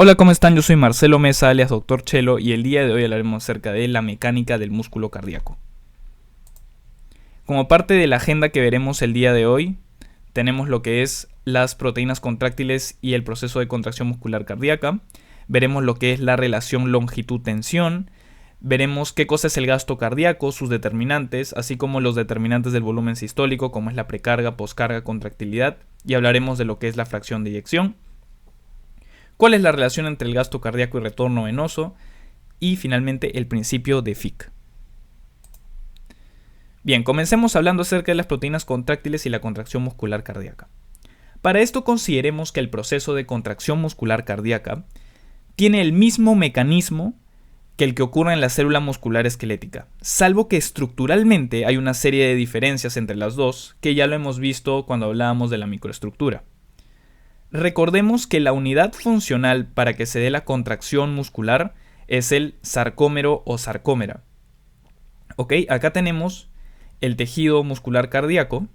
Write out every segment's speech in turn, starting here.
Hola, ¿cómo están? Yo soy Marcelo Mesa, alias Dr. Chelo, y el día de hoy hablaremos acerca de la mecánica del músculo cardíaco. Como parte de la agenda que veremos el día de hoy, tenemos lo que es las proteínas contráctiles y el proceso de contracción muscular cardíaca. Veremos lo que es la relación longitud-tensión. Veremos qué cosa es el gasto cardíaco, sus determinantes, así como los determinantes del volumen sistólico, como es la precarga, poscarga, contractilidad. Y hablaremos de lo que es la fracción de eyección. ¿Cuál es la relación entre el gasto cardíaco y retorno venoso? Y finalmente el principio de Fick. Bien, comencemos hablando acerca de las proteínas contráctiles y la contracción muscular cardíaca. Para esto consideremos que el proceso de contracción muscular cardíaca tiene el mismo mecanismo que el que ocurre en la célula muscular esquelética, salvo que estructuralmente hay una serie de diferencias entre las dos, que ya lo hemos visto cuando hablábamos de la microestructura. Recordemos que la unidad funcional para que se dé la contracción muscular es el sarcómero o sarcómera. ¿Ok? Acá tenemos el tejido muscular cardíaco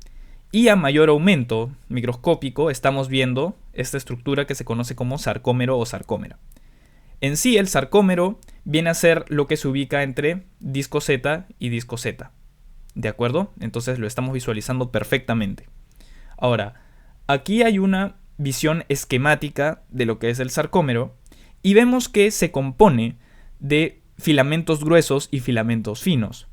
y a mayor aumento microscópico estamos viendo esta estructura que se conoce como sarcómero o sarcómera. En sí, el sarcómero viene a ser lo que se ubica entre disco Z y disco Z. ¿De acuerdo? Entonces lo estamos visualizando perfectamente. Ahora, aquí hay una visión esquemática de lo que es el sarcómero y vemos que se compone de filamentos gruesos y filamentos finos.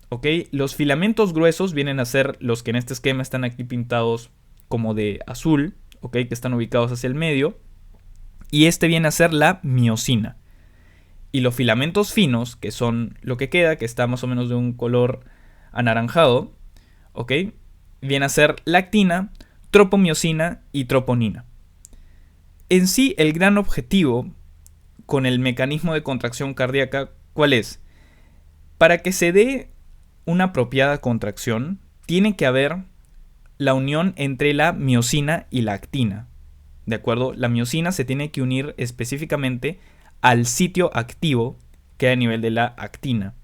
¿Ok? Los filamentos gruesos vienen a ser los que en este esquema están aquí pintados como de azul, ¿ok? Que están ubicados hacia el medio, y este viene a ser la miosina. Y los filamentos finos, que son lo que queda, que está más o menos de un color anaranjado, ¿ok? Viene a ser la actina, tropomiosina y troponina. En sí, el gran objetivo con el mecanismo de contracción cardíaca, ¿cuál es? Para que se dé una apropiada contracción, tiene que haber la unión entre la miosina y la actina. ¿De acuerdo? La miosina se tiene que unir específicamente al sitio activo que hay a nivel de la actina.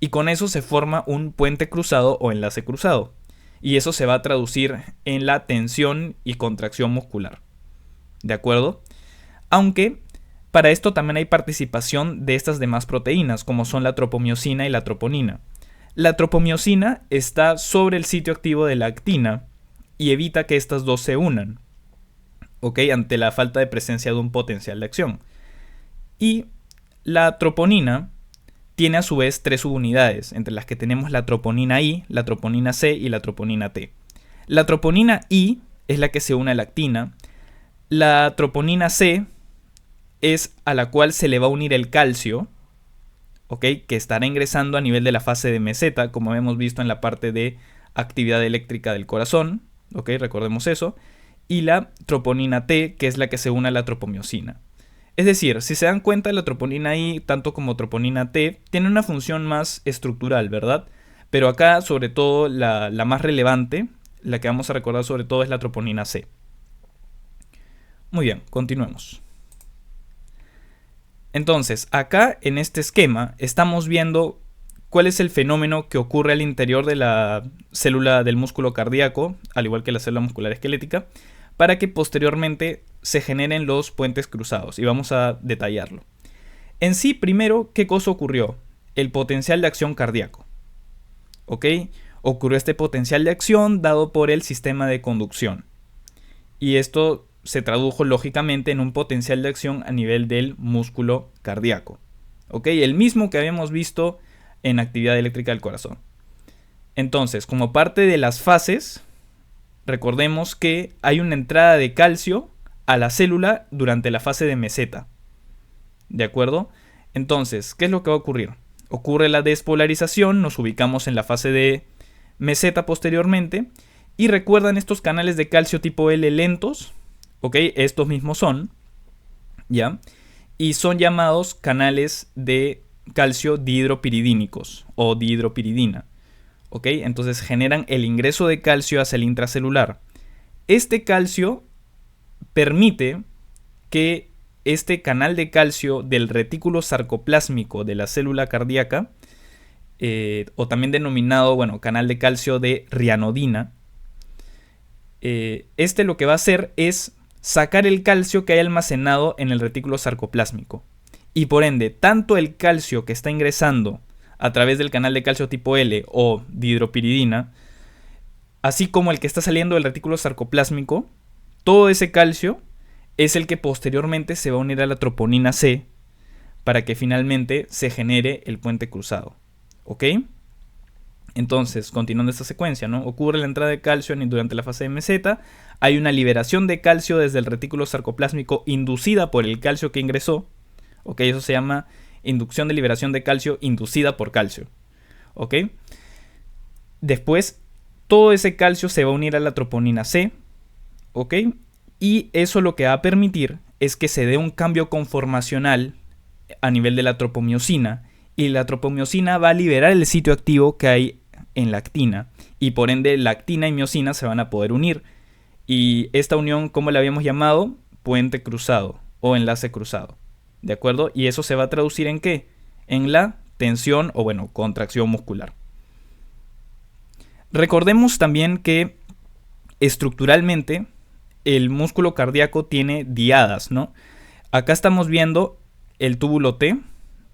Y con eso se forma un puente cruzado o enlace cruzado. Y eso se va a traducir en la tensión y contracción muscular. ¿De acuerdo? Aunque para esto también hay participación de estas demás proteínas, como son la tropomiosina y la troponina. La tropomiosina está sobre el sitio activo de la actina y evita que estas dos se unan, ¿ok? Ante la falta de presencia de un potencial de acción. Y la troponina tiene a su vez tres subunidades, entre las que tenemos la troponina I, la troponina C y la troponina T. La troponina I es la que se une a la actina. La troponina C es a la cual se le va a unir el calcio, ¿ok? Que estará ingresando a nivel de la fase de meseta, como hemos visto en la parte de actividad eléctrica del corazón, ¿ok? Recordemos eso. Y la troponina T, que es la que se une a la tropomiosina. Es decir, si se dan cuenta, la troponina I, tanto como troponina T, tiene una función más estructural, ¿verdad? Pero acá, sobre todo, la más relevante, la que vamos a recordar sobre todo es la troponina C. Muy bien, continuemos. Entonces, acá en este esquema estamos viendo cuál es el fenómeno que ocurre al interior de la célula del músculo cardíaco, al igual que la célula muscular esquelética, para que posteriormente se generen los puentes cruzados, y vamos a detallarlo. En sí, primero, ¿qué cosa ocurrió? El potencial de acción cardíaco. ¿Ok? Ocurrió este potencial de acción dado por el sistema de conducción. Y esto se tradujo lógicamente en un potencial de acción a nivel del músculo cardíaco. ¿Ok? El mismo que habíamos visto en actividad eléctrica del corazón. Entonces, como parte de las fases, recordemos que hay una entrada de calcio a la célula durante la fase de meseta. ¿De acuerdo? Entonces, ¿qué es lo que va a ocurrir? Ocurre la despolarización, nos ubicamos en la fase de meseta posteriormente, y recuerdan estos canales de calcio tipo L lentos, ¿ok? Estos mismos son, ¿ya? Y son llamados canales de calcio dihidropiridínicos o dihidropiridina, ¿ok? Entonces generan el ingreso de calcio hacia el intracelular. Este calcio permite que este canal de calcio del retículo sarcoplásmico de la célula cardíaca, o también denominado, canal de calcio de rianodina, este lo que va a hacer es sacar el calcio que hay almacenado en el retículo sarcoplásmico. Y por ende, tanto el calcio que está ingresando a través del canal de calcio tipo L o dihidropiridina, así como el que está saliendo del retículo sarcoplásmico, todo ese calcio es el que posteriormente se va a unir a la troponina C para que finalmente se genere el puente cruzado. ¿Ok? Entonces, continuando esta secuencia, ¿no? Ocurre la entrada de calcio durante la fase de meseta, hay una liberación de calcio desde el retículo sarcoplásmico inducida por el calcio que ingresó. ¿Ok? Eso se llama inducción de liberación de calcio inducida por calcio. ¿Ok? Después, todo ese calcio se va a unir a la troponina C. ¿Ok? Y eso lo que va a permitir es que se dé un cambio conformacional a nivel de la tropomiosina. Y la tropomiosina va a liberar el sitio activo que hay en la actina. Y por ende, la actina y miosina se van a poder unir. Y esta unión, ¿cómo la habíamos llamado? Puente cruzado o enlace cruzado. ¿De acuerdo? Y eso se va a traducir ¿en qué? En la tensión o, bueno, contracción muscular. Recordemos también que estructuralmente el músculo cardíaco tiene diadas, ¿no? Acá estamos viendo el túbulo T,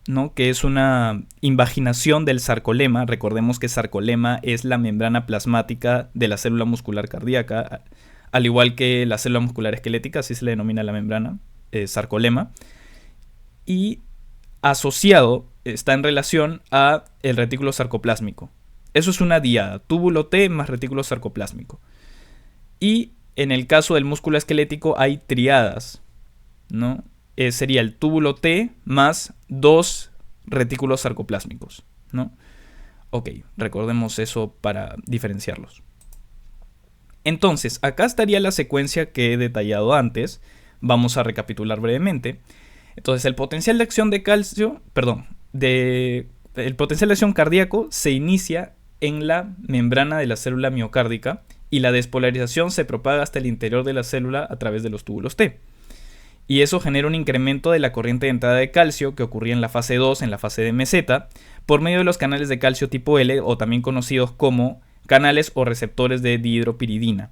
¿no? Que es una invaginación del sarcolema. Recordemos que sarcolema es la membrana plasmática de la célula muscular cardíaca, al igual que la célula muscular esquelética, así se le denomina la membrana, sarcolema. Y asociado está en relación a el retículo sarcoplásmico. Eso es una diada, túbulo T más retículo sarcoplásmico. Y en el caso del músculo esquelético hay triadas, ¿no? Sería el túbulo T más 2 retículos sarcoplásmicos, ¿no? Ok, recordemos eso para diferenciarlos. Entonces, acá estaría la secuencia que he detallado antes. Vamos a recapitular brevemente. Entonces, el potencial de acción de calcio, el potencial de acción cardíaco se inicia en la membrana de la célula miocárdica y la despolarización se propaga hasta el interior de la célula a través de los túbulos T. Y eso genera un incremento de la corriente de entrada de calcio que ocurría en la fase 2, en la fase de meseta, por medio de los canales de calcio tipo L, o también conocidos como canales o receptores de dihidropiridina.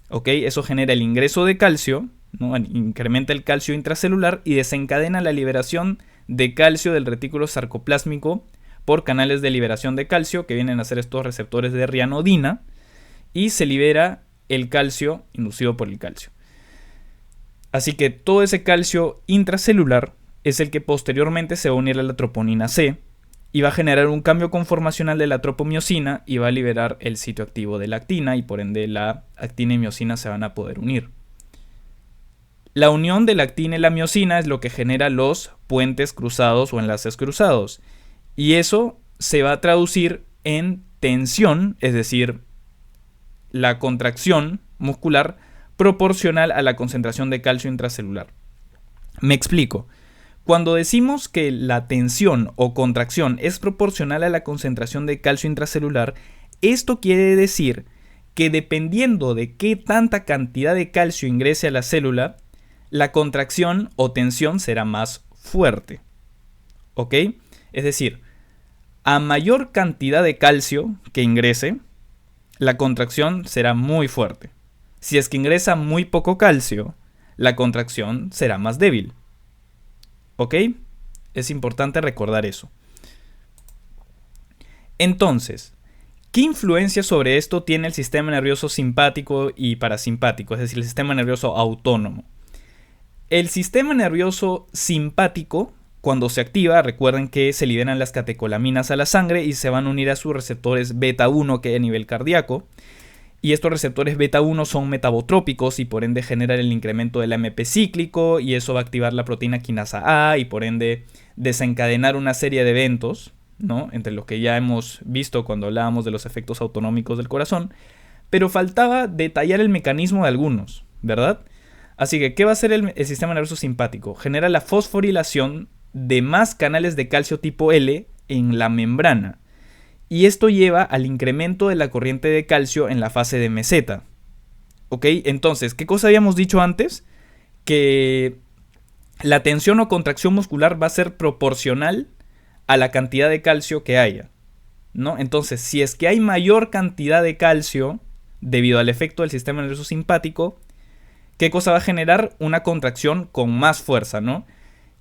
¿Ok? Eso genera el ingreso de calcio, ¿no? Incrementa el calcio intracelular y desencadena la liberación de calcio del retículo sarcoplásmico por canales de liberación de calcio, que vienen a ser estos receptores de rianodina, y se libera el calcio inducido por el calcio. Así que todo ese calcio intracelular es el que posteriormente se va a unir a la troponina C y va a generar un cambio conformacional de la tropomiosina y va a liberar el sitio activo de la actina, y por ende la actina y miosina se van a poder unir. La unión de la actina y la miosina es lo que genera los puentes cruzados o enlaces cruzados, y eso se va a traducir en tensión, es decir, la contracción muscular proporcional a la concentración de calcio intracelular. Me explico. Cuando decimos que la tensión o contracción es proporcional a la concentración de calcio intracelular, esto quiere decir que dependiendo de qué tanta cantidad de calcio ingrese a la célula, la contracción o tensión será más fuerte. ¿Ok? Es decir, a mayor cantidad de calcio que ingrese, la contracción será muy fuerte. Si es que ingresa muy poco calcio, la contracción será más débil. ¿Ok? Es importante recordar eso. Entonces, ¿qué influencia sobre esto tiene el sistema nervioso simpático y parasimpático? Es decir, el sistema nervioso autónomo. El sistema nervioso simpático, cuando se activa, recuerden que se liberan las catecolaminas a la sangre y se van a unir a sus receptores beta 1 que hay a nivel cardíaco. Y estos receptores beta 1 son metabotrópicos y por ende generan el incremento del AMP cíclico, y eso va a activar la proteína quinasa A y por ende desencadenar una serie de eventos, ¿no? Entre los que ya hemos visto cuando hablábamos de los efectos autonómicos del corazón. Pero faltaba detallar el mecanismo de algunos, ¿verdad? Así que, ¿qué va a hacer el sistema nervioso simpático? Genera la fosforilación de más canales de calcio tipo L en la membrana. Y esto lleva al incremento de la corriente de calcio en la fase de meseta. ¿Ok? Entonces, ¿qué cosa habíamos dicho antes? Que la tensión o contracción muscular va a ser proporcional a la cantidad de calcio que haya, ¿no? Entonces, si es que hay mayor cantidad de calcio debido al efecto del sistema nervioso simpático, ¿qué cosa va a generar? Una contracción con más fuerza, ¿no?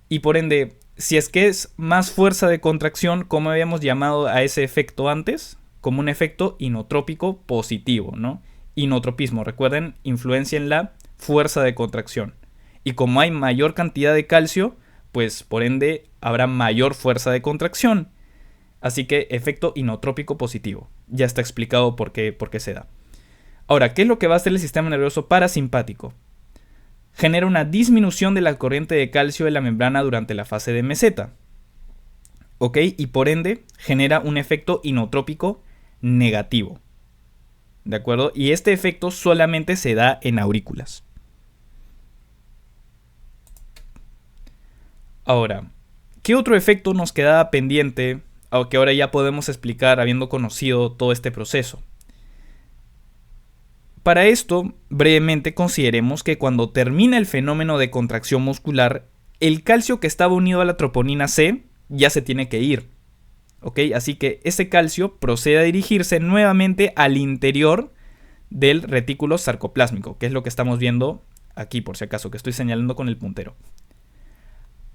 Y por ende, si es que es más fuerza de contracción, ¿cómo habíamos llamado a ese efecto antes? Como un efecto inotrópico positivo, ¿no? Inotropismo, recuerden, influencia en la fuerza de contracción. Y como hay mayor cantidad de calcio, pues por ende habrá mayor fuerza de contracción. Así que efecto inotrópico positivo. Ya está explicado por qué se da. Ahora, ¿qué es lo que va a hacer el sistema nervioso parasimpático? Genera una disminución de la corriente de calcio de la membrana durante la fase de meseta. ¿Ok? Y por ende genera un efecto inotrópico negativo. ¿De acuerdo? Y este efecto solamente se da en aurículas. Ahora, ¿qué otro efecto nos quedaba pendiente? Aunque ahora ya podemos explicar habiendo conocido todo este proceso. Para esto, brevemente consideremos que cuando termina el fenómeno de contracción muscular, el calcio que estaba unido a la troponina C ya se tiene que ir. ¿Ok? Así que ese calcio procede a dirigirse nuevamente al interior del retículo sarcoplásmico, que es lo que estamos viendo aquí, por si acaso, que estoy señalando con el puntero.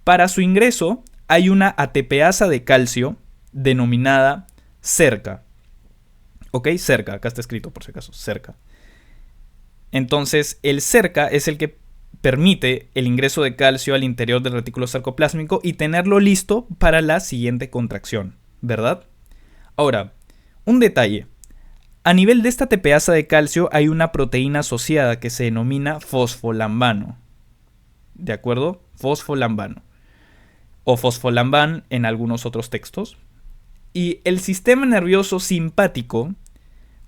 Para su ingreso hay una ATPasa de calcio denominada cerca. ¿Ok? Cerca, acá está escrito por si acaso, cerca. Entonces, el cerca es el que permite el ingreso de calcio al interior del retículo sarcoplásmico y tenerlo listo para la siguiente contracción, ¿verdad? Ahora, un detalle. A nivel de esta ATPasa de calcio hay una proteína asociada que se denomina fosfolambano. ¿De acuerdo? Fosfolambano. O fosfolamban en algunos otros textos. Y el sistema nervioso simpático,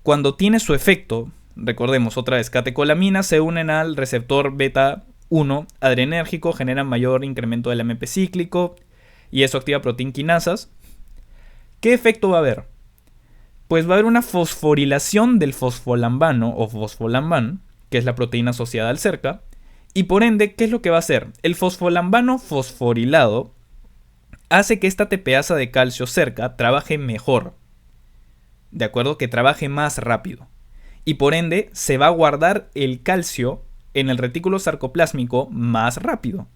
cuando tiene su efecto, recordemos otra vez, catecolaminas se unen al receptor beta 1 adrenérgico, generan mayor incremento del AMP cíclico y eso activa proteinquinasas. ¿Qué efecto va a haber? Pues va a haber una fosforilación del fosfolambano o fosfolamban, que es la proteína asociada al cerca, y por ende, ¿qué es lo que va a hacer? El fosfolambano fosforilado hace que esta ATPasa de calcio cerca trabaje mejor, ¿de acuerdo? Que trabaje más rápido. Y por ende se va a guardar el calcio en el retículo sarcoplásmico más rápido.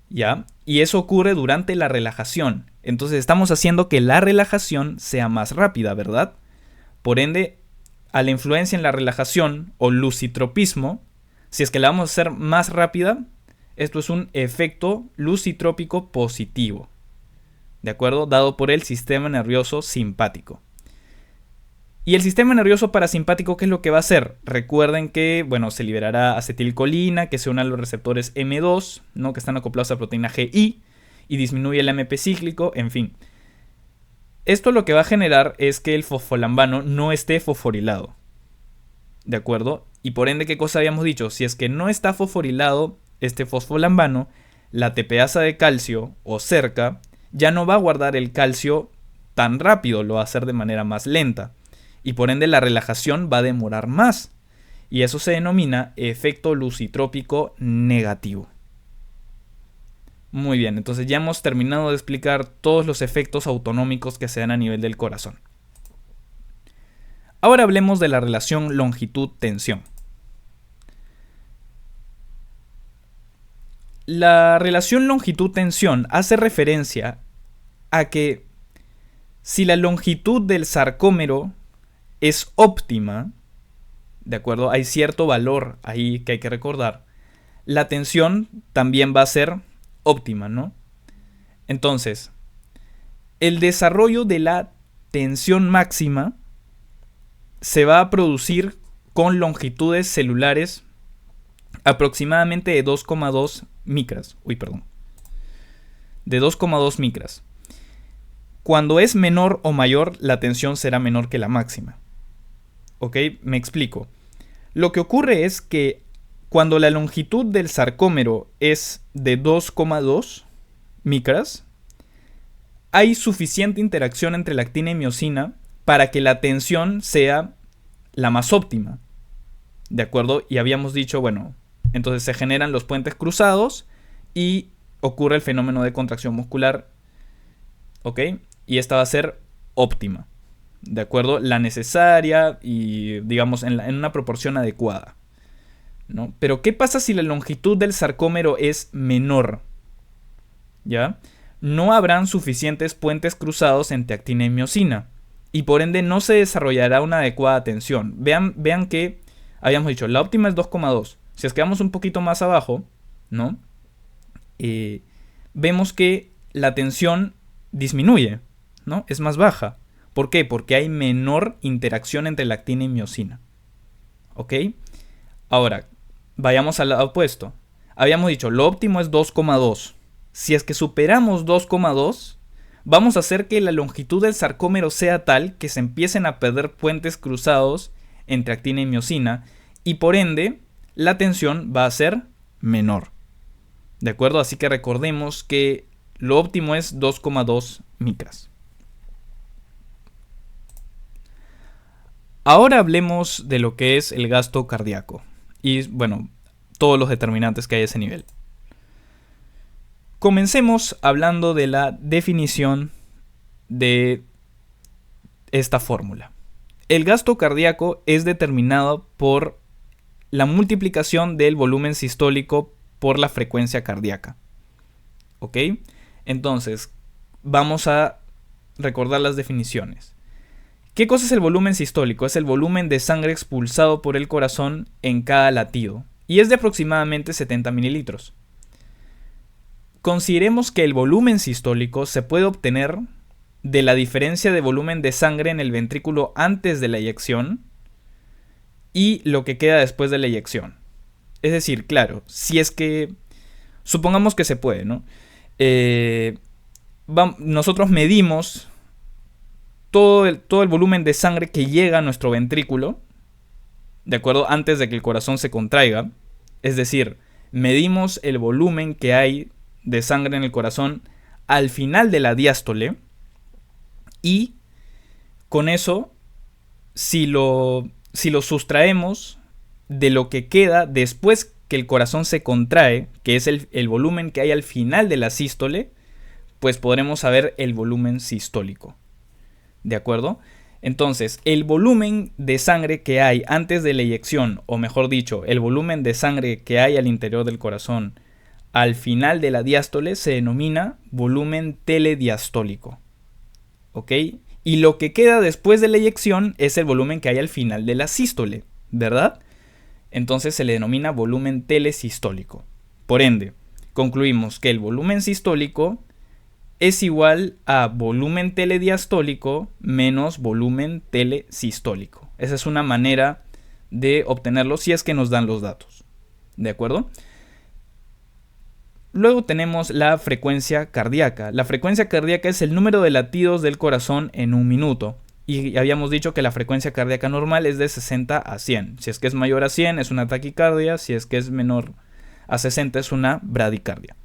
¿Ya? Y eso ocurre durante la relajación. Entonces estamos haciendo que la relajación sea más rápida, ¿verdad? Por ende, a la influencia en la relajación o lucitropismo, si es que la vamos a hacer más rápida, esto es un efecto lucitrópico positivo. ¿De acuerdo? Dado por el sistema nervioso simpático. Y el sistema nervioso parasimpático, ¿qué es lo que va a hacer? Recuerden que, bueno, se liberará acetilcolina que se une a los receptores M2, ¿no? Que están acoplados a la proteína GI y disminuye el AMP cíclico, en fin. Esto lo que va a generar es que el fosfolambano no esté fosforilado, ¿de acuerdo? Y por ende, ¿qué cosa habíamos dicho? Si es que no está fosforilado este fosfolambano, la ATPasa de calcio o cerca ya no va a guardar el calcio tan rápido, lo va a hacer de manera más lenta. Y por ende la relajación va a demorar más. Y eso se denomina efecto lucitrópico negativo. Muy bien, entonces ya hemos terminado de explicar todos los efectos autonómicos que se dan a nivel del corazón. Ahora hablemos de la relación longitud-tensión. La relación longitud-tensión hace referencia a que si la longitud del sarcómero es óptima, ¿de acuerdo? Hay cierto valor ahí que hay que recordar. La tensión también va a ser óptima, ¿no? Entonces, el desarrollo de la tensión máxima se va a producir con longitudes celulares aproximadamente de 2,2 micras. De 2,2 micras. Cuando es menor o mayor, la tensión será menor que la máxima. ¿Ok? Me explico. Lo que ocurre es que cuando la longitud del sarcómero es de 2,2 micras, hay suficiente interacción entre la actina y miosina para que la tensión sea la más óptima. ¿De acuerdo? Y habíamos dicho, bueno, entonces se generan los puentes cruzados y ocurre el fenómeno de contracción muscular. ¿Ok? Y esta va a ser óptima. ¿De acuerdo? La necesaria y, digamos, en una proporción adecuada. ¿no? Pero ¿qué pasa si la longitud del sarcómero es menor? ¿Ya? No habrán suficientes puentes cruzados entre actina y miosina, y por ende no se desarrollará una adecuada tensión. Vean que habíamos dicho, la óptima es 2,2. Si es que vamos un poquito más abajo, ¿no? Vemos que la tensión disminuye, ¿no? Es más baja. ¿Por qué? Porque hay menor interacción entre la actina y miosina. ¿Ok? Ahora, vayamos al lado opuesto. Habíamos dicho, lo óptimo es 2,2. Si es que superamos 2,2, vamos a hacer que la longitud del sarcómero sea tal que se empiecen a perder puentes cruzados entre actina y miosina, y por ende la tensión va a ser menor. ¿De acuerdo? Así que recordemos que lo óptimo es 2,2 micras. Ahora hablemos de lo que es el gasto cardíaco y, bueno, todos los determinantes que hay a ese nivel. Comencemos hablando de la definición de esta fórmula. El gasto cardíaco es determinado por la multiplicación del volumen sistólico por la frecuencia cardíaca. ¿Ok? Entonces, vamos a recordar las definiciones. ¿Qué cosa es el volumen sistólico? Es el volumen de sangre expulsado por el corazón en cada latido, y es de aproximadamente 70 mililitros. Consideremos que el volumen sistólico se puede obtener de la diferencia de volumen de sangre en el ventrículo antes de la eyección y lo que queda después de la eyección. Es decir, claro, si es que supongamos que se puede, ¿no? Nosotros medimos todo el volumen de sangre que llega a nuestro ventrículo, ¿de acuerdo? Antes de que el corazón se contraiga. Es decir, medimos el volumen que hay de sangre en el corazón al final de la diástole, y con eso, si lo sustraemos de lo que queda después que el corazón se contrae, que es el volumen que hay al final de la sístole, pues podremos saber el volumen sistólico. ¿De acuerdo? Entonces, el volumen de sangre que hay antes de la eyección, o mejor dicho, el volumen de sangre que hay al interior del corazón al final de la diástole, se denomina volumen telediastólico. ¿Ok? Y lo que queda después de la eyección es el volumen que hay al final de la sístole, ¿verdad? Entonces se le denomina volumen telesistólico. Por ende, concluimos que el volumen sistólico es igual a volumen telediastólico menos volumen telesistólico. Esa es una manera de obtenerlo si es que nos dan los datos. ¿De acuerdo? Luego tenemos la frecuencia cardíaca. La frecuencia cardíaca es el número de latidos del corazón en un minuto. Y habíamos dicho que la frecuencia cardíaca normal es de 60 a 100. Si es que es mayor a 100 es una taquicardia, si es que es menor a 60 es una bradicardia.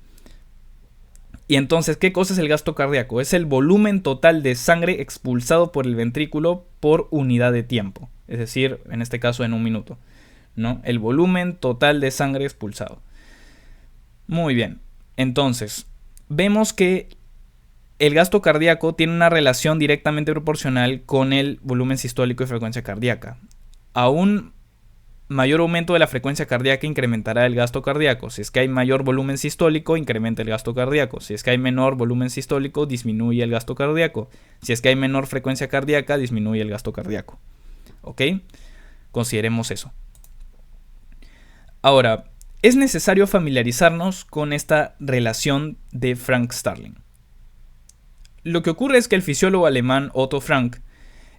Y entonces, ¿qué cosa es el gasto cardíaco? Es el volumen total de sangre expulsado por el ventrículo por unidad de tiempo. Es decir, en este caso en un minuto, ¿no? El volumen total de sangre expulsado. Muy bien. Entonces, vemos que el gasto cardíaco tiene una relación directamente proporcional con el volumen sistólico y frecuencia cardíaca. A un mayor aumento de la frecuencia cardíaca incrementará el gasto cardíaco. Si es que hay mayor volumen sistólico, incrementa el gasto cardíaco. Si es que hay menor volumen sistólico, disminuye el gasto cardíaco. Si es que hay menor frecuencia cardíaca, disminuye el gasto cardíaco. ¿Ok? Consideremos eso. Ahora, es necesario familiarizarnos con esta relación de Frank Starling. Lo que ocurre es que el fisiólogo alemán Otto Frank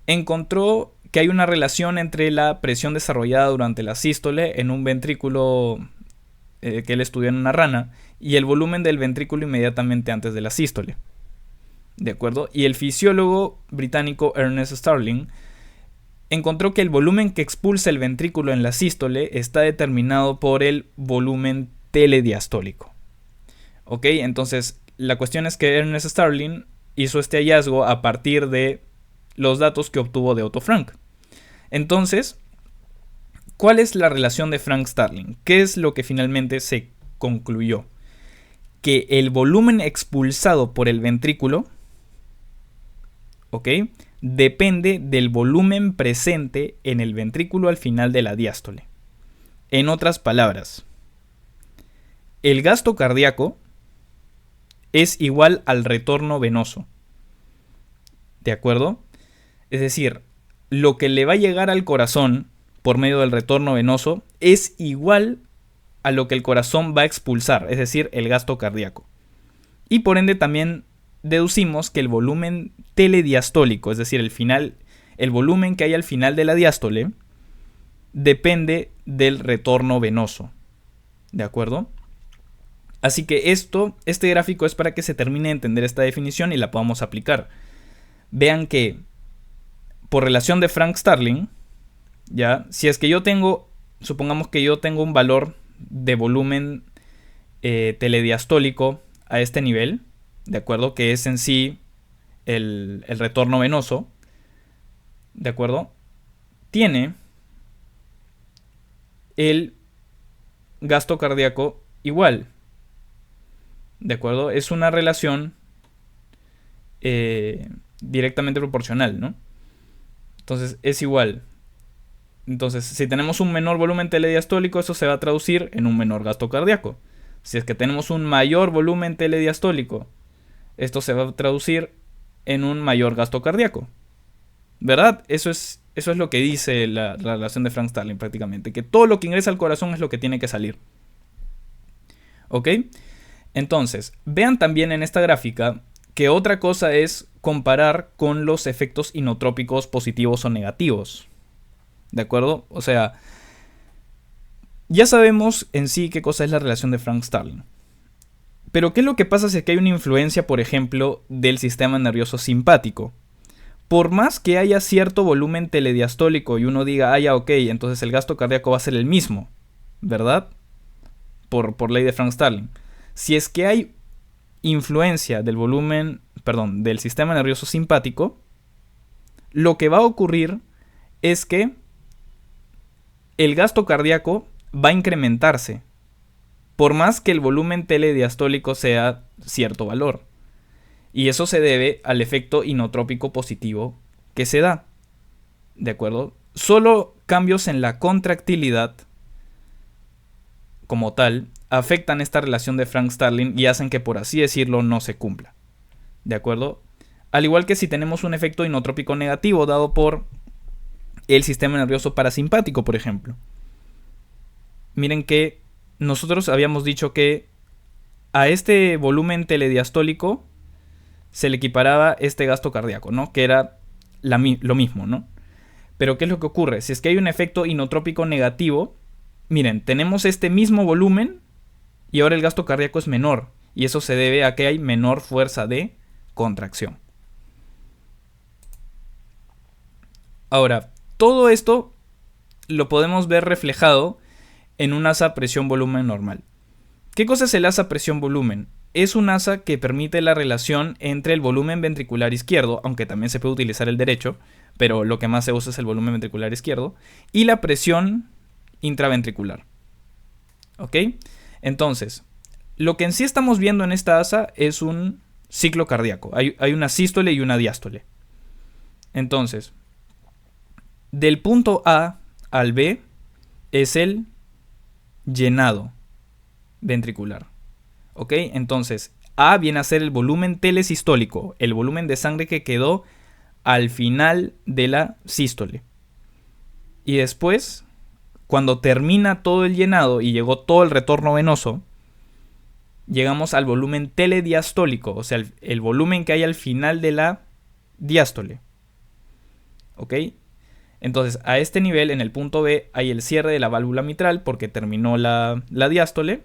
encontró que hay una relación entre la presión desarrollada durante la sístole en un ventrículo que él estudió en una rana y el volumen del ventrículo inmediatamente antes de la sístole. ¿De acuerdo? Y el fisiólogo británico Ernest Starling encontró que el volumen que expulsa el ventrículo en la sístole está determinado por el volumen telediastólico. ¿Ok? Entonces, la cuestión es que Ernest Starling hizo este hallazgo a partir de los datos que obtuvo de Otto Frank. Entonces, ¿cuál es la relación de Frank Starling? ¿Qué es lo que finalmente se concluyó? Que el volumen expulsado por el ventrículo, ¿ok?, depende del volumen presente en el ventrículo al final de la diástole. En otras palabras, el gasto cardíaco es igual al retorno venoso. ¿De acuerdo? Es decir, lo que le va a llegar al corazón por medio del retorno venoso es igual a lo que el corazón va a expulsar, es decir, el gasto cardíaco. Y por ende también deducimos que el volumen telediastólico, es decir, el volumen que hay al final de la diástole, depende del retorno venoso. ¿De acuerdo? Así que este gráfico es para que se termine de entender esta definición y la podamos aplicar. Vean que por relación de Frank-Starling, ya, si es que supongamos que yo tengo un valor de volumen telediastólico a este nivel, ¿de acuerdo? Que es en sí el retorno venoso, ¿de acuerdo? Tiene el gasto cardíaco igual, ¿de acuerdo? Es una relación directamente proporcional, ¿no? Entonces es igual. Entonces, si tenemos un menor volumen telediastólico, eso se va a traducir en un menor gasto cardíaco. Si es que tenemos un mayor volumen telediastólico, esto se va a traducir en un mayor gasto cardíaco. ¿Verdad? Eso es lo que dice la relación de Frank-Starling prácticamente. Que todo lo que ingresa al corazón es lo que tiene que salir. ¿Ok? Entonces, vean también en esta gráfica que otra cosa es comparar con los efectos inotrópicos positivos o negativos. ¿De acuerdo? O sea, ya sabemos en sí qué cosa es la relación de Frank-Starling. Pero ¿qué es lo que pasa si es que hay una influencia, por ejemplo, del sistema nervioso simpático? Por más que haya cierto volumen telediastólico y uno diga, ya, ok, entonces el gasto cardíaco va a ser el mismo, ¿verdad? Por ley de Frank-Starling. Si es que hay influencia del sistema nervioso simpático, lo que va a ocurrir es que el gasto cardíaco va a incrementarse, por más que el volumen telediastólico sea cierto valor. Y eso se debe al efecto inotrópico positivo que se da. ¿De acuerdo? Solo cambios en la contractilidad como tal afectan esta relación de Frank-Starling y hacen que, por así decirlo, no se cumpla. ¿De acuerdo? Al igual que si tenemos un efecto inotrópico negativo dado por el sistema nervioso parasimpático, por ejemplo. Miren que nosotros habíamos dicho que a este volumen telediastólico se le equiparaba este gasto cardíaco, ¿no? Que era lo mismo, ¿no? Pero ¿qué es lo que ocurre? Si es que hay un efecto inotrópico negativo, miren, tenemos este mismo volumen y ahora el gasto cardíaco es menor. Y eso se debe a que hay menor fuerza de contracción. Ahora, todo esto lo podemos ver reflejado en un asa presión-volumen normal. ¿Qué cosa es el asa presión-volumen? Es un asa que permite la relación entre el volumen ventricular izquierdo, aunque también se puede utilizar el derecho, pero lo que más se usa es el volumen ventricular izquierdo, y la presión intraventricular. ¿Ok? Entonces, lo que en sí estamos viendo en esta asa es un ciclo cardíaco. Hay una sístole y una diástole. Entonces, del punto A al B es el llenado ventricular. ¿Ok? Entonces, A viene a ser el volumen telesistólico, el volumen de sangre que quedó al final de la sístole. Y después, cuando termina todo el llenado y llegó todo el retorno venoso, llegamos al volumen telediastólico, o sea, el volumen que hay al final de la diástole. ¿Ok? Entonces, a este nivel, en el punto B, hay el cierre de la válvula mitral porque terminó la diástole.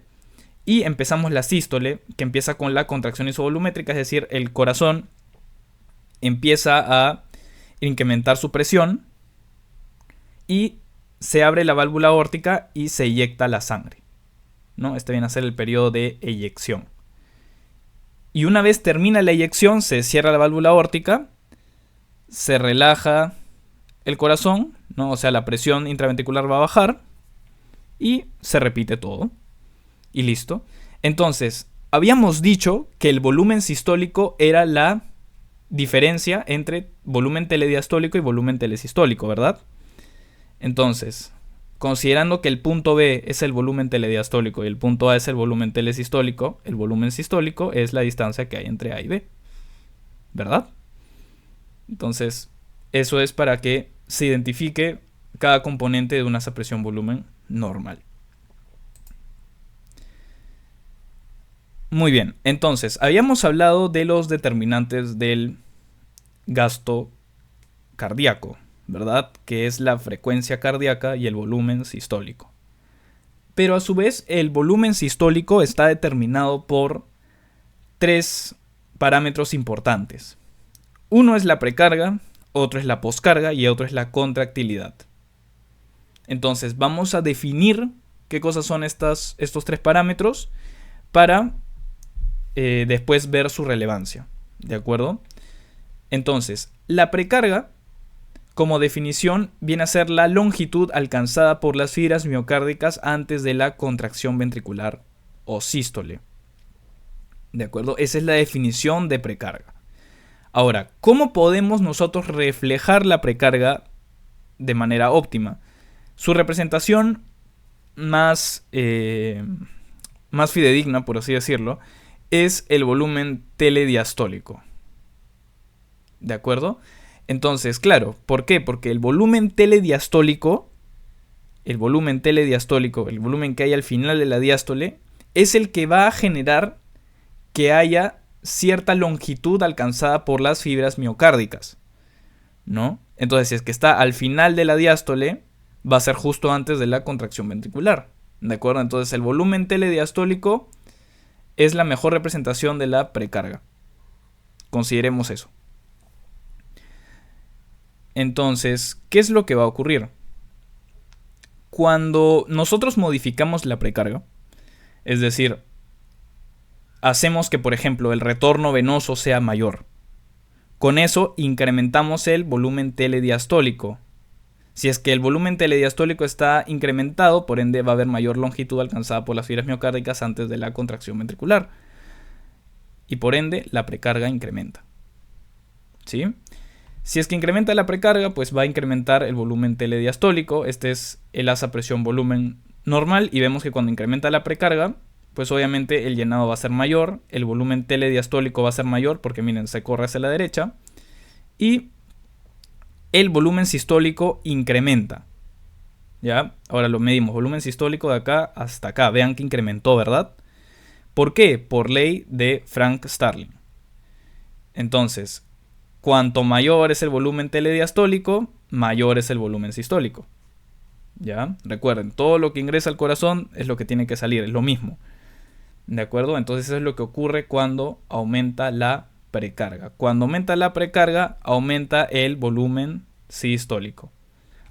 Y empezamos la sístole, que empieza con la contracción isovolumétrica, es decir, el corazón empieza a incrementar su presión y se abre la válvula aórtica y se eyecta la sangre, ¿no? Este viene a ser el periodo de eyección. Y una vez termina la eyección, se cierra la válvula aórtica, se relaja el corazón, ¿no? O sea, la presión intraventricular va a bajar y se repite todo. Y listo. Entonces, habíamos dicho que el volumen sistólico era la diferencia entre volumen telediastólico y volumen telesistólico, ¿verdad? Entonces, considerando que el punto B es el volumen telediastólico y el punto A es el volumen telesistólico, el volumen sistólico es la distancia que hay entre A y B, ¿verdad? Entonces, eso es para que se identifique cada componente de una presión volumen normal. Muy bien, entonces, habíamos hablado de los determinantes del gasto cardíaco, ¿verdad? Que es la frecuencia cardíaca y el volumen sistólico. Pero a su vez, el volumen sistólico está determinado por 3 parámetros importantes. Uno es la precarga, otro es la poscarga y otro es la contractilidad. Entonces, vamos a definir qué cosas son estos 3 parámetros para después ver su relevancia, ¿de acuerdo? Entonces, la precarga, como definición, viene a ser la longitud alcanzada por las fibras miocárdicas antes de la contracción ventricular o sístole. ¿De acuerdo? Esa es la definición de precarga. Ahora, ¿cómo podemos nosotros reflejar la precarga de manera óptima? Su representación más fidedigna, por así decirlo, es el volumen telediastólico. ¿De acuerdo? Entonces, claro, ¿por qué? Porque el volumen telediastólico, el volumen que hay al final de la diástole, es el que va a generar que haya cierta longitud alcanzada por las fibras miocárdicas, ¿no? Entonces, si es que está al final de la diástole, va a ser justo antes de la contracción ventricular, ¿de acuerdo? Entonces, el volumen telediastólico es la mejor representación de la precarga. Consideremos eso. Entonces, ¿qué es lo que va a ocurrir? Cuando nosotros modificamos la precarga, es decir, hacemos que, por ejemplo, el retorno venoso sea mayor, con eso incrementamos el volumen telediastólico. Si es que el volumen telediastólico está incrementado, por ende va a haber mayor longitud alcanzada por las fibras miocárdicas antes de la contracción ventricular. Y por ende la precarga incrementa. ¿Sí? Si es que incrementa la precarga, pues va a incrementar el volumen telediastólico. Este es el asa presión volumen normal. Y vemos que cuando incrementa la precarga, pues obviamente el llenado va a ser mayor. El volumen telediastólico va a ser mayor porque miren, se corre hacia la derecha. Y el volumen sistólico incrementa. ¿Ya? Ahora lo medimos. Volumen sistólico de acá hasta acá. Vean que incrementó, ¿verdad? ¿Por qué? Por ley de Frank-Starling. Entonces, cuanto mayor es el volumen telediastólico, mayor es el volumen sistólico. ¿Ya? Recuerden, todo lo que ingresa al corazón es lo que tiene que salir. Es lo mismo. ¿De acuerdo? Entonces eso es lo que ocurre cuando aumenta la precarga. Cuando aumenta la precarga, aumenta el volumen sistólico.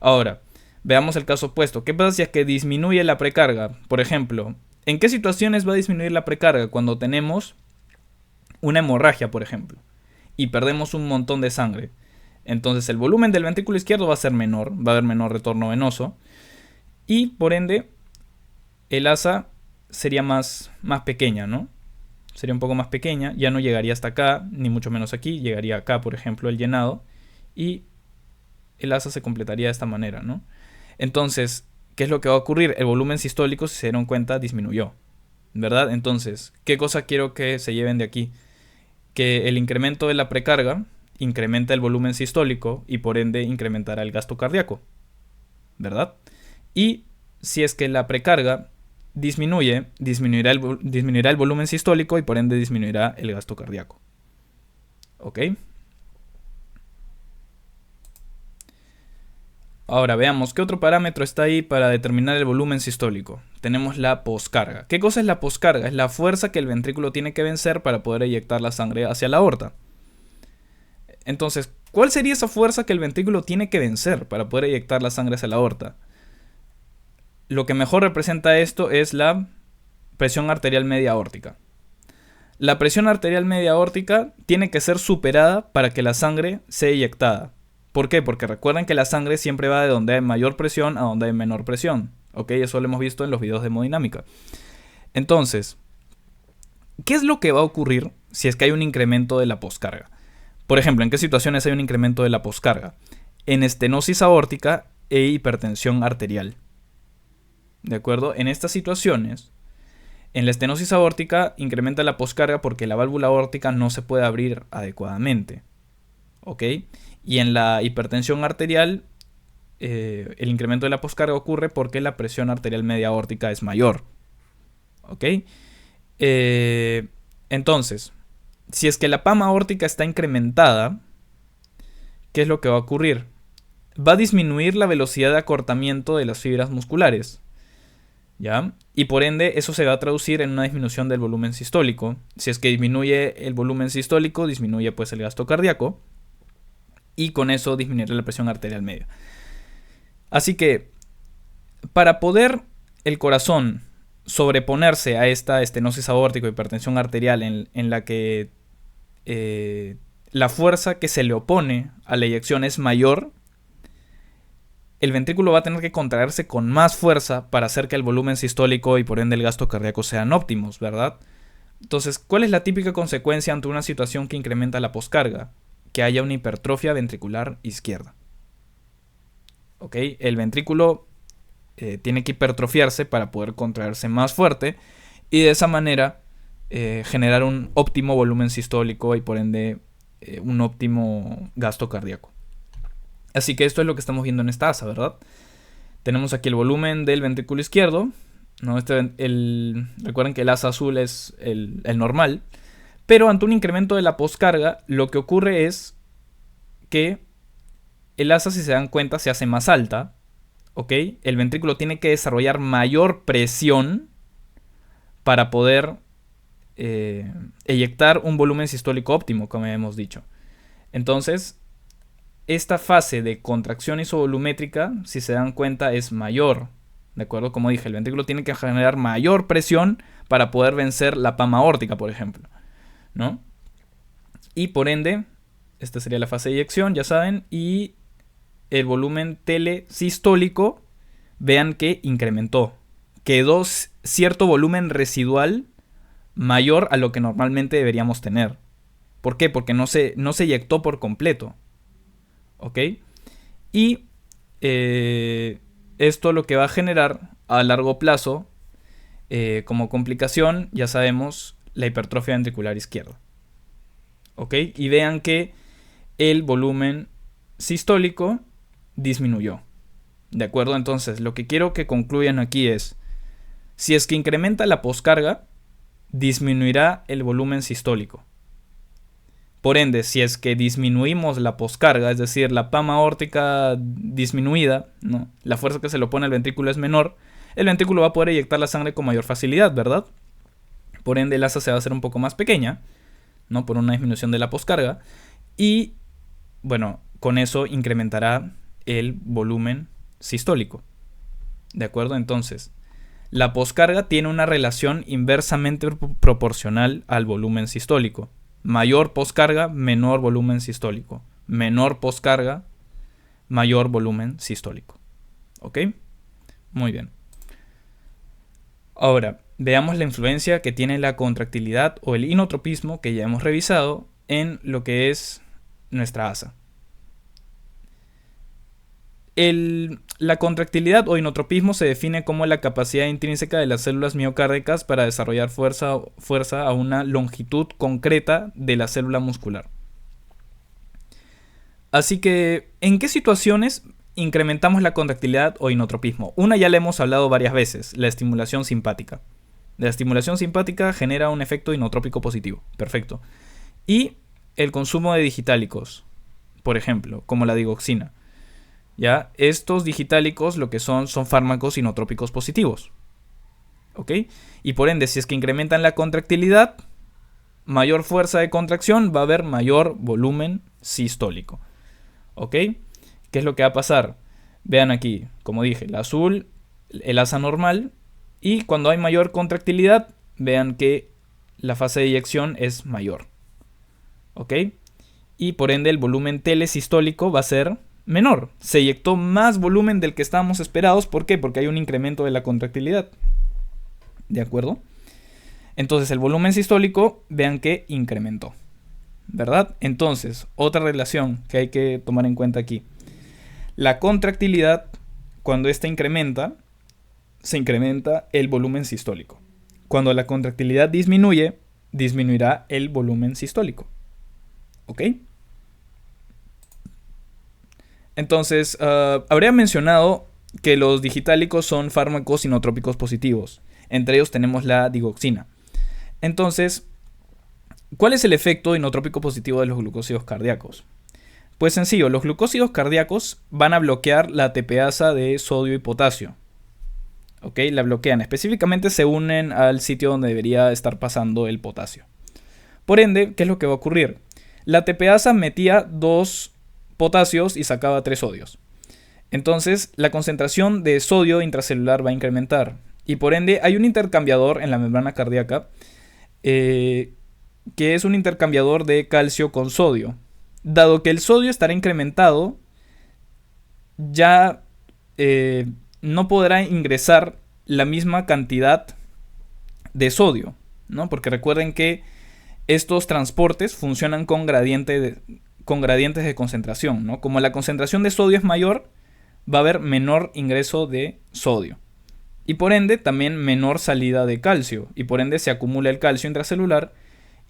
Ahora, veamos el caso opuesto. ¿Qué pasa si es que disminuye la precarga? Por ejemplo, ¿en qué situaciones va a disminuir la precarga? Cuando tenemos una hemorragia, por ejemplo, y perdemos un montón de sangre. Entonces el volumen del ventrículo izquierdo va a ser menor, va a haber menor retorno venoso, y por ende el asa sería más pequeña, ¿no? Sería un poco más pequeña, ya no llegaría hasta acá, ni mucho menos aquí, llegaría acá, por ejemplo, el llenado, y el asa se completaría de esta manera, ¿no? Entonces, ¿qué es lo que va a ocurrir? El volumen sistólico, si se dieron cuenta, disminuyó, ¿verdad? Entonces, ¿qué cosa quiero que se lleven de aquí? Que el incremento de la precarga incrementa el volumen sistólico y por ende incrementará el gasto cardíaco, ¿verdad? Y si es que la precarga disminuirá el volumen sistólico y por ende disminuirá el gasto cardíaco. ¿Ok? Ahora veamos qué otro parámetro está ahí para determinar el volumen sistólico. Tenemos la poscarga. ¿Qué cosa es la poscarga? Es la fuerza que el ventrículo tiene que vencer para poder eyectar la sangre hacia la aorta. Entonces, ¿cuál sería esa fuerza que el ventrículo tiene que vencer para poder eyectar la sangre hacia la aorta? Lo que mejor representa esto es la presión arterial media aórtica. La presión arterial media aórtica tiene que ser superada para que la sangre sea eyectada. ¿Por qué? Porque recuerden que la sangre siempre va de donde hay mayor presión a donde hay menor presión. ¿Ok? Eso lo hemos visto en los videos de hemodinámica. Entonces, ¿qué es lo que va a ocurrir si es que hay un incremento de la poscarga? Por ejemplo, ¿en qué situaciones hay un incremento de la poscarga? En estenosis aórtica e hipertensión arterial. ¿De acuerdo? En estas situaciones, en la estenosis aórtica incrementa la poscarga porque la válvula aórtica no se puede abrir adecuadamente. ¿Ok? Y en la hipertensión arterial, el incremento de la poscarga ocurre porque la presión arterial media aórtica es mayor. ¿Ok? Entonces, si es que la PAM aórtica está incrementada, ¿qué es lo que va a ocurrir? Va a disminuir la velocidad de acortamiento de las fibras musculares, ¿ya? Y por ende eso se va a traducir en una disminución del volumen sistólico. Si es que disminuye el volumen sistólico, disminuye pues el gasto cardíaco y con eso disminuirá la presión arterial media. Así que para poder el corazón sobreponerse a esta estenosis aórtica o hipertensión arterial en la que la fuerza que se le opone a la eyección es mayor, el ventrículo va a tener que contraerse con más fuerza para hacer que el volumen sistólico y por ende el gasto cardíaco sean óptimos, ¿verdad? Entonces, ¿cuál es la típica consecuencia ante una situación que incrementa la poscarga? Que haya una hipertrofia ventricular izquierda. ¿Ok? El ventrículo tiene que hipertrofiarse para poder contraerse más fuerte y de esa manera generar un óptimo volumen sistólico y por ende un óptimo gasto cardíaco. Así que esto es lo que estamos viendo en esta asa, ¿verdad? Tenemos aquí el volumen del ventrículo izquierdo, ¿no? Recuerden que el asa azul es el normal, pero ante un incremento de la poscarga, lo que ocurre es que el asa, si se dan cuenta, se hace más alta, ¿ok? El ventrículo tiene que desarrollar mayor presión para poder eyectar un volumen sistólico óptimo, como hemos dicho. Entonces, esta fase de contracción isovolumétrica, si se dan cuenta, es mayor. ¿De acuerdo? Como dije, el ventrículo tiene que generar mayor presión para poder vencer la PAM aórtica, por ejemplo, ¿no? Y por ende, esta sería la fase de eyección, ya saben, y el volumen telesistólico, vean que incrementó. Quedó cierto volumen residual mayor a lo que normalmente deberíamos tener. ¿Por qué? Porque no se eyectó por completo. ¿Ok? Y esto lo que va a generar a largo plazo, como complicación, ya sabemos, la hipertrofia ventricular izquierda. ¿Ok? Y vean que el volumen sistólico disminuyó. ¿De acuerdo? Entonces, lo que quiero que concluyan aquí es, si es que incrementa la poscarga, disminuirá el volumen sistólico. Por ende, si es que disminuimos la poscarga, es decir, la PAM aórtica disminuida, ¿no? La fuerza que se le opone al ventrículo es menor, el ventrículo va a poder eyectar la sangre con mayor facilidad, ¿verdad? Por ende, el asa se va a hacer un poco más pequeña, ¿no? Por una disminución de la poscarga. Y, bueno, con eso incrementará el volumen sistólico. ¿De acuerdo? Entonces, la poscarga tiene una relación inversamente proporcional al volumen sistólico. Mayor poscarga, menor volumen sistólico. Menor poscarga, mayor volumen sistólico. ¿Ok? Muy bien. Ahora, veamos la influencia que tiene la contractilidad o el inotropismo, que ya hemos revisado, en lo que es nuestra asa. La contractilidad o inotropismo se define como la capacidad intrínseca de las células miocárdicas para desarrollar fuerza a una longitud concreta de la célula muscular. Así que, ¿en qué situaciones incrementamos la contractilidad o inotropismo? Una ya la hemos hablado varias veces, la estimulación simpática. La estimulación simpática genera un efecto inotrópico positivo. Perfecto. Y el consumo de digitálicos, por ejemplo, como la digoxina. ¿Ya? Estos digitálicos lo que son fármacos inotrópicos positivos. ¿Ok? Y por ende, si es que incrementan la contractilidad, mayor fuerza de contracción, va a haber mayor volumen sistólico. ¿Ok? ¿Qué es lo que va a pasar? Vean aquí, como dije, el azul, el asa normal, y cuando hay mayor contractilidad, vean que la fase de eyección es mayor. ¿Ok? Y por ende el volumen telesistólico va a ser menor. Se eyectó más volumen del que estábamos esperados. ¿Por qué? Porque hay un incremento de la contractilidad. ¿De acuerdo? Entonces el volumen sistólico, vean que incrementó. ¿Verdad? Entonces, otra relación que hay que tomar en cuenta aquí. La contractilidad, cuando ésta incrementa, se incrementa el volumen sistólico. Cuando la contractilidad disminuye, disminuirá el volumen sistólico. ¿Ok? Entonces, habría mencionado que los digitálicos son fármacos inotrópicos positivos. Entre ellos tenemos la digoxina. Entonces, ¿cuál es el efecto inotrópico positivo de los glucósidos cardíacos? Pues sencillo, los glucósidos cardíacos van a bloquear la ATPasa de sodio y potasio. ¿Ok? La bloquean. Específicamente se unen al sitio donde debería estar pasando el potasio. Por ende, ¿qué es lo que va a ocurrir? La ATPasa metía 2 potasios y sacaba 3 sodios. Entonces, la concentración de sodio intracelular va a incrementar. Y por ende, hay un intercambiador en la membrana cardíaca que es un intercambiador de calcio con sodio. Dado que el sodio estará incrementado, ya no podrá ingresar la misma cantidad de sodio, ¿no? Porque recuerden que estos transportes funcionan con gradientes de concentración, ¿no? Como la concentración de sodio es mayor, va a haber menor ingreso de sodio. Y por ende también menor salida de calcio. Y por ende se acumula el calcio intracelular.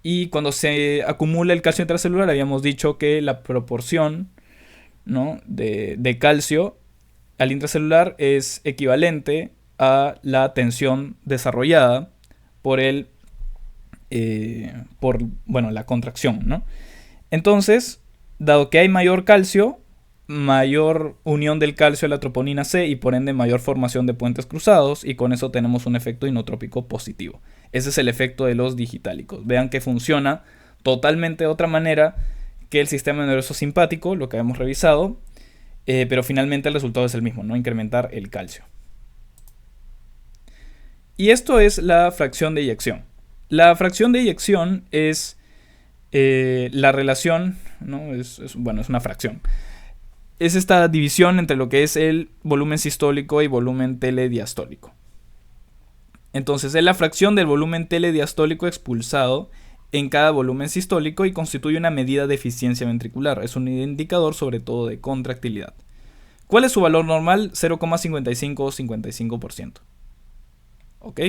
Y cuando se acumula el calcio intracelular, habíamos dicho que la proporción, ¿no?, de calcio al intracelular es equivalente a la tensión desarrollada por la contracción, ¿no? Entonces, dado que hay mayor calcio, mayor unión del calcio a la troponina C y por ende mayor formación de puentes cruzados, y con eso tenemos un efecto inotrópico positivo. Ese es el efecto de los digitálicos. Vean que funciona totalmente de otra manera que el sistema nervioso simpático, lo que habíamos revisado, pero finalmente el resultado es el mismo, ¿no? Incrementar el calcio. Y esto es la fracción de eyección. La fracción de eyección es la relación, ¿no? Es una fracción. Es esta división entre lo que es el volumen sistólico y volumen telediastólico. Entonces es la fracción del volumen telediastólico expulsado en cada volumen sistólico y constituye una medida de eficiencia ventricular. Es un indicador sobre todo de contractilidad. ¿Cuál es su valor normal? 0,55 o 55%. ¿Ok?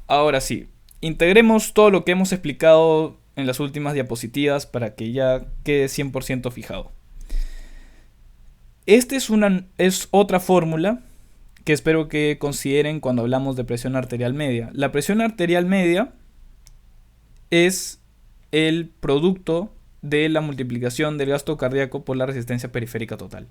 Ahora sí, integremos todo lo que hemos explicado en las últimas diapositivas para que ya quede 100% fijado. Esta es otra fórmula que espero que consideren cuando hablamos de presión arterial media. La presión arterial media es el producto de la multiplicación del gasto cardíaco por la resistencia periférica total.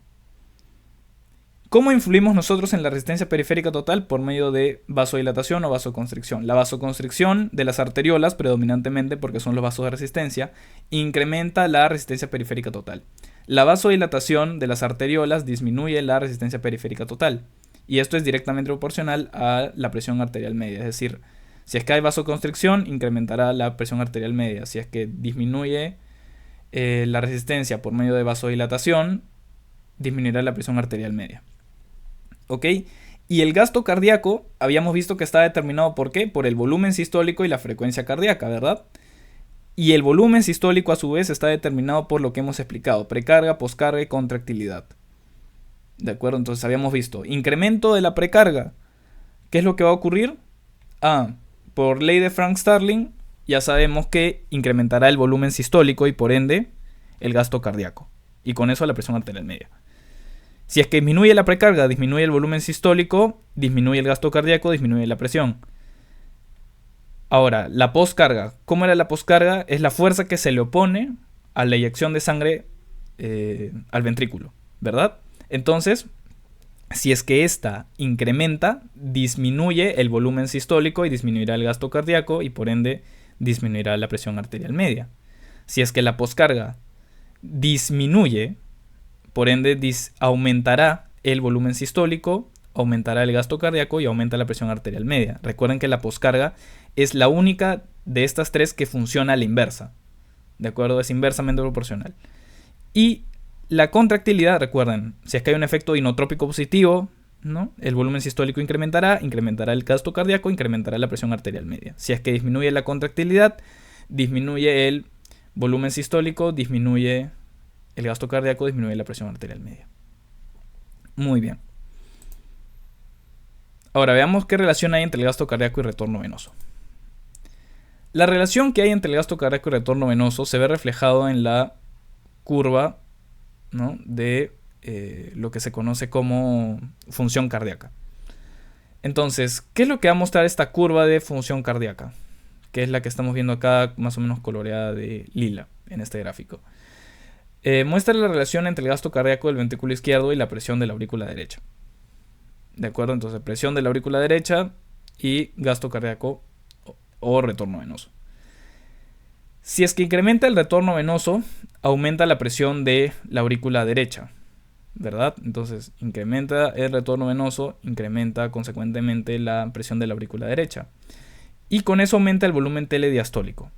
¿Cómo influimos nosotros en la resistencia periférica total? Por medio de vasodilatación o vasoconstricción. La vasoconstricción de las arteriolas, predominantemente porque son los vasos de resistencia, incrementa la resistencia periférica total. La vasodilatación de las arteriolas disminuye la resistencia periférica total. Y esto es directamente proporcional a la presión arterial media. Es decir, si es que hay vasoconstricción, incrementará la presión arterial media. Si es que disminuye la resistencia por medio de vasodilatación, disminuirá la presión arterial media. ¿Ok? Y el gasto cardíaco, habíamos visto que está determinado ¿por qué? Por el volumen sistólico y la frecuencia cardíaca, ¿verdad? Y el volumen sistólico a su vez está determinado por lo que hemos explicado: precarga, poscarga y contractilidad. ¿De acuerdo? Entonces habíamos visto incremento de la precarga. ¿Qué es lo que va a ocurrir? Por ley de Frank-Starling, ya sabemos que incrementará el volumen sistólico y por ende el gasto cardíaco. Y con eso la presión arterial media. Si es que disminuye la precarga, disminuye el volumen sistólico, disminuye el gasto cardíaco, disminuye la presión. Ahora, la poscarga. ¿Cómo era la poscarga? Es la fuerza que se le opone a la eyección de sangre al ventrículo, ¿verdad? Entonces, si es que esta incrementa, disminuye el volumen sistólico y disminuirá el gasto cardíaco y por ende disminuirá la presión arterial media. Si es que la poscarga disminuye, por ende aumentará el volumen sistólico, aumentará el gasto cardíaco y aumenta la presión arterial media. Recuerden que la poscarga es la única de estas tres que funciona a la inversa. ¿De acuerdo? Es inversamente proporcional. Y la contractilidad, recuerden, si es que hay un efecto inotrópico positivo, ¿no?, el volumen sistólico incrementará el gasto cardíaco, incrementará la presión arterial media. Si es que disminuye la contractilidad, disminuye el volumen sistólico, disminuye el gasto cardíaco, disminuye la presión arterial media. Muy bien. Ahora veamos qué relación hay entre el gasto cardíaco y retorno venoso. La relación que hay entre el gasto cardíaco y retorno venoso se ve reflejado en la curva, ¿no?, de lo que se conoce como función cardíaca. Entonces, ¿qué es lo que va a mostrar esta curva de función cardíaca? Que es la que estamos viendo acá, más o menos coloreada de lila en este gráfico. Muestra la relación entre el gasto cardíaco del ventrículo izquierdo y la presión de la aurícula derecha. ¿De acuerdo? Entonces, presión de la aurícula derecha y gasto cardíaco o retorno venoso. Si es que incrementa el retorno venoso, aumenta la presión de la aurícula derecha, ¿verdad? Entonces, incrementa el retorno venoso, incrementa consecuentemente la presión de la aurícula derecha. Y con eso aumenta el volumen telediastólico.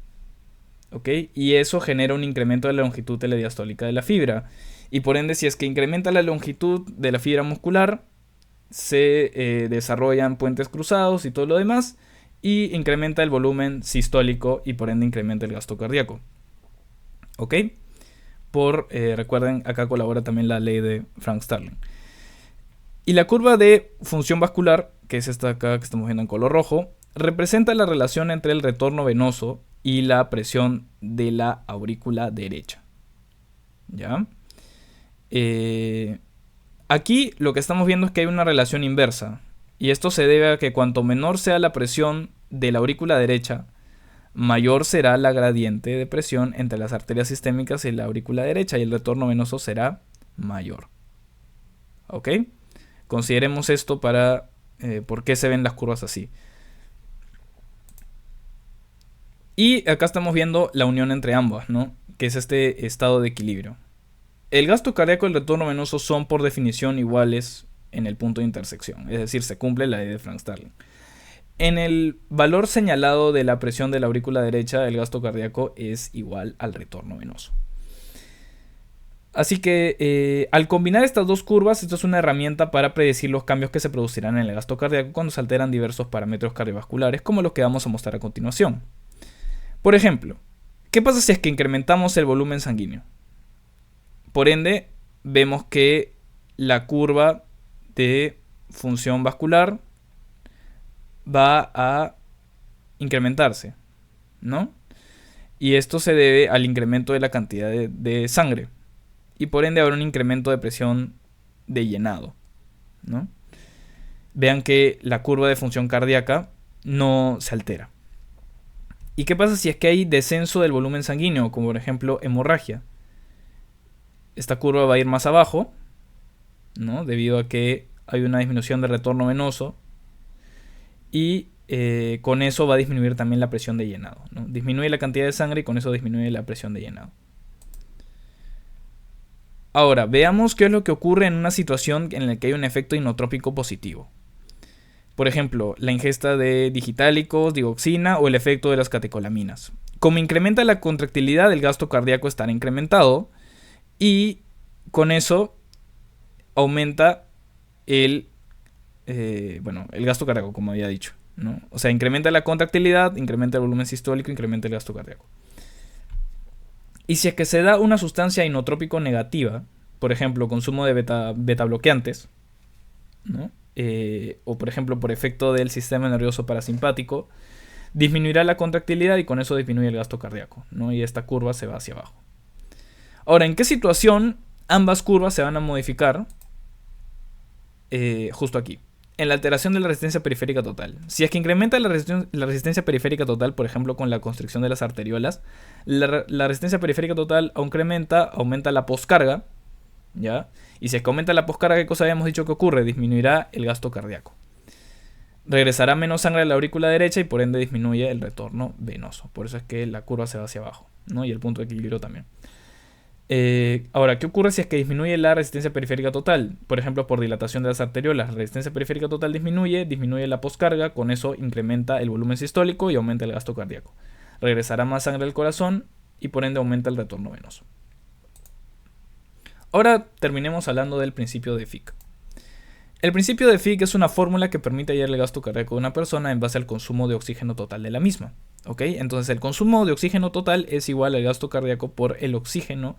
¿Ok? Y eso genera un incremento de la longitud telediastólica de la fibra. Y por ende, si es que incrementa la longitud de la fibra muscular, se desarrollan puentes cruzados y todo lo demás. Y incrementa el volumen sistólico y por ende incrementa el gasto cardíaco. ¿Ok? Recuerden, acá colabora también la ley de Frank Starling. Y la curva de función vascular, que es esta acá que estamos viendo en color rojo, representa la relación entre el retorno venoso y la presión de la aurícula derecha. ¿Ya? Aquí lo que estamos viendo es que hay una relación inversa. Y esto se debe a que cuanto menor sea la presión de la aurícula derecha, mayor será la gradiente de presión entre las arterias sistémicas y la aurícula derecha y el retorno venoso será mayor. ¿Ok? Consideremos esto para por qué se ven las curvas así. Y acá estamos viendo la unión entre ambas, ¿no? Que es este estado de equilibrio. El gasto cardíaco y el retorno venoso son por definición iguales en el punto de intersección, es decir, se cumple la ley de Frank Starling. En el valor señalado de la presión de la aurícula derecha, el gasto cardíaco es igual al retorno venoso. Así que al combinar estas dos curvas, esto es una herramienta para predecir los cambios que se producirán en el gasto cardíaco cuando se alteran diversos parámetros cardiovasculares, como los que vamos a mostrar a continuación. Por ejemplo, ¿qué pasa si es que incrementamos el volumen sanguíneo? Por ende, vemos que la curva de función vascular va a incrementarse, ¿no? Y esto se debe al incremento de la cantidad de sangre. Y por ende habrá un incremento de presión de llenado, ¿no? Vean que la curva de función cardíaca no se altera. ¿Y qué pasa si es que hay descenso del volumen sanguíneo, como por ejemplo hemorragia? Esta curva va a ir más abajo, ¿no? Debido a que hay una disminución del retorno venoso y con eso va a disminuir también la presión de llenado, ¿no? Disminuye la cantidad de sangre y con eso disminuye la presión de llenado. Ahora, veamos qué es lo que ocurre en una situación en la que hay un efecto inotrópico positivo. Por ejemplo, la ingesta de digitálicos, digoxina o el efecto de las catecolaminas. Como incrementa la contractilidad, el gasto cardíaco estará incrementado y con eso aumenta el gasto cardíaco, como había dicho, ¿no? O sea, incrementa la contractilidad, incrementa el volumen sistólico, incrementa el gasto cardíaco. Y si es que se da una sustancia inotrópico negativa, por ejemplo, consumo de beta bloqueantes, ¿no? O por ejemplo por efecto del sistema nervioso parasimpático, disminuirá la contractilidad y con eso disminuye el gasto cardíaco, ¿no? Y esta curva se va hacia abajo. Ahora, ¿en qué situación ambas curvas se van a modificar? Justo aquí, en la alteración de la resistencia periférica total. Si es que incrementa la resistencia periférica total, por ejemplo con la constricción de las arteriolas, la resistencia periférica total aumenta la poscarga, ¿ya? Y si es que aumenta la poscarga, ¿qué cosa habíamos dicho que ocurre? Disminuirá el gasto cardíaco. Regresará menos sangre a la aurícula derecha y por ende disminuye el retorno venoso. Por eso es que la curva se va hacia abajo, ¿no? Y el punto de equilibrio también. Ahora, ¿qué ocurre si es que disminuye la resistencia periférica total? Por ejemplo, por dilatación de las arteriolas. La resistencia periférica total disminuye la poscarga, con eso incrementa el volumen sistólico y aumenta el gasto cardíaco. Regresará más sangre al corazón y por ende aumenta el retorno venoso. Ahora terminemos hablando del principio de Fick. El principio de Fick es una fórmula que permite hallar el gasto cardíaco de una persona en base al consumo de oxígeno total de la misma. ¿Ok? Entonces el consumo de oxígeno total es igual al gasto cardíaco por el oxígeno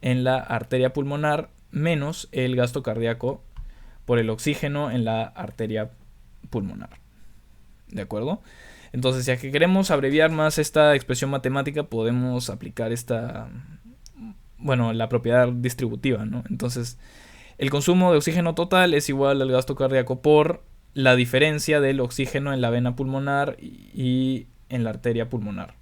en la arteria pulmonar menos el gasto cardíaco por el oxígeno en la arteria pulmonar. ¿De acuerdo? Entonces, si es que queremos abreviar más esta expresión matemática, podemos aplicar la propiedad distributiva, ¿no? Entonces, el consumo de oxígeno total es igual al gasto cardíaco por la diferencia del oxígeno en la vena pulmonar y en la arteria pulmonar.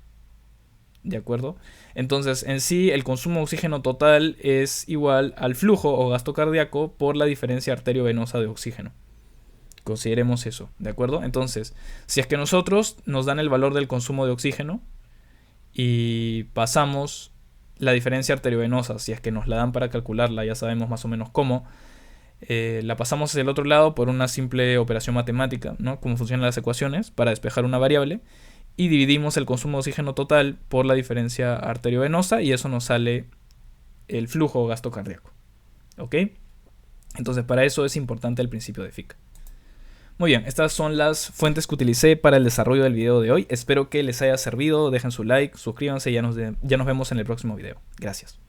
¿De acuerdo? Entonces, en sí, el consumo de oxígeno total es igual al flujo o gasto cardíaco por la diferencia arteriovenosa de oxígeno. Consideremos eso, ¿de acuerdo? Entonces, si es que nosotros nos dan el valor del consumo de oxígeno y pasamos la diferencia arteriovenosa, si es que nos la dan para calcularla, ya sabemos más o menos cómo, la pasamos hacia el otro lado por una simple operación matemática, ¿no? Cómo funcionan las ecuaciones para despejar una variable, y dividimos el consumo de oxígeno total por la diferencia arteriovenosa y eso nos sale el flujo o gasto cardíaco. ¿Ok? Entonces, para eso es importante el principio de Fick. Muy bien, estas son las fuentes que utilicé para el desarrollo del video de hoy. Espero que les haya servido. Dejen su like, suscríbanse y ya nos vemos en el próximo video. Gracias.